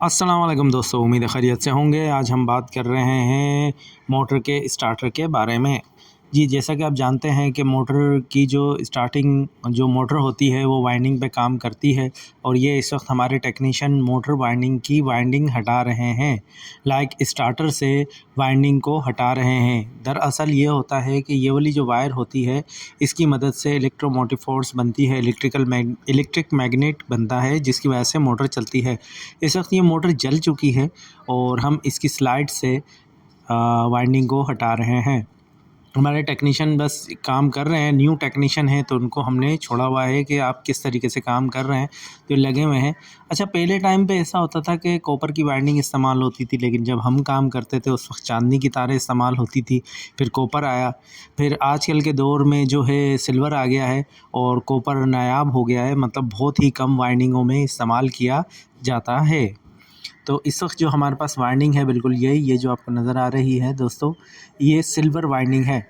अस्सलाम वालेकुम दोस्तों, उम्मीद है खैरियत से होंगे। आज हम बात कर रहे हैं मोटर के स्टार्टर के बारे में। जी, जैसा कि आप जानते हैं कि मोटर की जो मोटर होती है वो वाइंडिंग पे काम करती है और ये इस वक्त हमारे टेक्नीशियन मोटर वाइंडिंग की वाइंडिंग हटा रहे हैं, लाइक स्टार्टर से वाइंडिंग को हटा रहे हैं। दरअसल ये होता है कि ये वाली जो वायर होती है इसकी मदद से इलेक्ट्रोमोटिव फोर्स बनती है, इलेक्ट्रिक मैग्नेट बनता है, जिसकी वजह से मोटर चलती है। इस वक्त ये मोटर जल चुकी है और हम इसकी स्लाइड से वाइंडिंग को हटा रहे हैं। हमारे टेक्नीशियन बस काम कर रहे हैं, न्यू टेक्नीशियन हैं तो उनको हमने छोड़ा हुआ है कि आप किस तरीके से काम कर रहे हैं, तो लगे हुए हैं। अच्छा, पहले टाइम पे ऐसा होता था कि कॉपर की वाइंडिंग इस्तेमाल होती थी, लेकिन जब हम काम करते थे उस वक्त चांदनी की तारें इस्तेमाल होती थी, फिर कॉपर आया, फिर आजकल के दौर में जो है सिल्वर आ गया है और कॉपर नायाब हो गया है, मतलब बहुत ही कम वाइंडिंगों में इस्तेमाल किया जाता है। तो इस वक्त जो हमारे पास वाइंडिंग है बिल्कुल ये जो आपको नज़र आ रही है दोस्तों, ये सिल्वर वाइंडिंग है,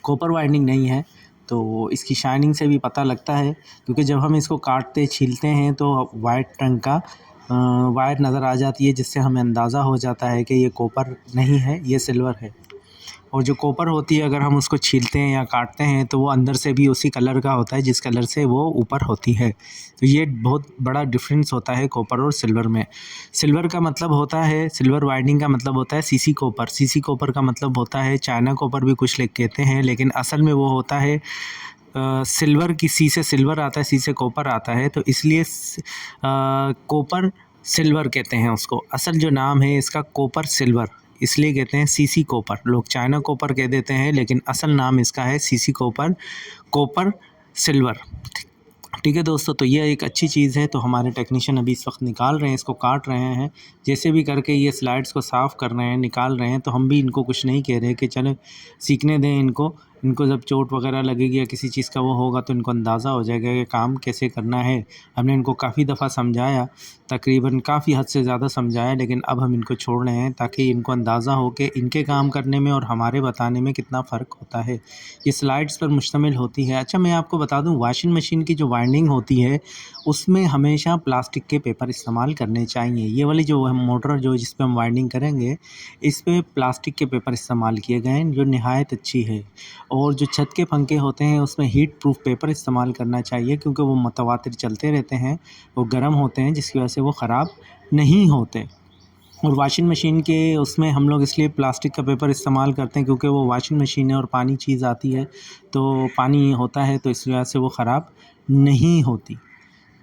कॉपर वाइंडिंग नहीं है। तो इसकी शाइनिंग से भी पता लगता है, क्योंकि जब हम इसको काटते छीलते हैं तो वाइट रंग का वायर नज़र आ जाती है, जिससे हमें अंदाज़ा हो जाता है कि ये कॉपर नहीं है, ये सिल्वर है। और जो कॉपर होती है अगर हम उसको छीलते हैं या काटते हैं तो वो अंदर से भी उसी कलर का होता है जिस कलर से वो ऊपर होती है। तो ये बहुत बड़ा डिफरेंस होता है कॉपर और सिल्वर में। सिल्वर का मतलब होता है, सिल्वर वाइंडिंग का मतलब होता है सीसी कॉपर। सीसी कॉपर का मतलब होता है चाइना कॉपर भी कुछ लोग कहते हैं, लेकिन असल में वो होता है सिल्वर की सी से सिल्वर आता है, सी से कॉपर आता है, तो इसलिए कॉपर सिल्वर कहते हैं उसको। असल जो नाम है इसका कॉपर सिल्वर, इसलिए कहते हैं सीसी कॉपर। लोग चाइना कॉपर कह देते हैं, लेकिन असल नाम इसका है सीसी कॉपर, कॉपर सिल्वर। ठीक है दोस्तों, तो ये एक अच्छी चीज़ है। तो हमारे टेक्नीशियन अभी इस वक्त निकाल रहे हैं, इसको काट रहे हैं, जैसे भी करके ये स्लाइड्स को साफ़ कर रहे हैं, निकाल रहे हैं। तो हम भी इनको कुछ नहीं कह रहे कि चलो सीखने दें इनको जब चोट वगैरह लगेगी या किसी चीज़ का वो होगा तो इनको अंदाज़ा हो जाएगा कि काम कैसे करना है। हमने इनको काफ़ी दफ़ा समझाया, तकरीबन काफ़ी हद से ज़्यादा समझाया, लेकिन अब हम इनको छोड़ रहे हैं ताकि इनको अंदाज़ा हो कि इनके काम करने में और हमारे बताने में कितना फ़र्क होता है। ये स्लाइड्स पर मुश्तमिल होती है। अच्छा, मैं आपको बता दूं, वॉशिंग मशीन की जो वाइंडिंग होती है उसमें हमेशा प्लास्टिक के पेपर इस्तेमाल करने चाहिए। ये वाली जो हम मोटर जो जिस पे हम वाइंडिंग करेंगे, इस पे प्लास्टिक के पेपर इस्तेमाल किए गए हैं, जो निहायत अच्छी है। और जो छत के पंखे होते हैं उसमें हीट प्रूफ पेपर इस्तेमाल करना चाहिए, क्योंकि वो मुतवातिर चलते रहते हैं, वो गर्म होते हैं, जिसकी वजह से वो ख़राब नहीं होते। और वॉशिंग मशीन के उसमें हम लोग इसलिए प्लास्टिक का पेपर इस्तेमाल करते हैं क्योंकि वो वॉशिंग मशीन है और पानी चीज़ आती है, तो पानी होता है, तो इस वजह से वो ख़राब नहीं होती।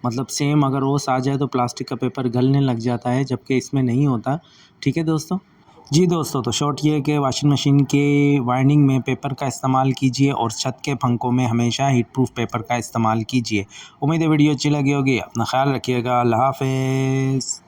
मतलब सेम अगर ओस आ जाए तो प्लास्टिक का पेपर गलने लग जाता है, जबकि इसमें नहीं होता। ठीक है दोस्तों। जी दोस्तों, तो शॉर्ट ये है कि वॉशिंग मशीन के वाइंडिंग में पेपर का इस्तेमाल कीजिए और छत के पंखों में हमेशा हीट प्रूफ पेपर का इस्तेमाल कीजिए। उम्मीद है वीडियो अच्छी लगी होगी। अपना ख्याल रखिएगा। अल्लाह हाफ़िज़।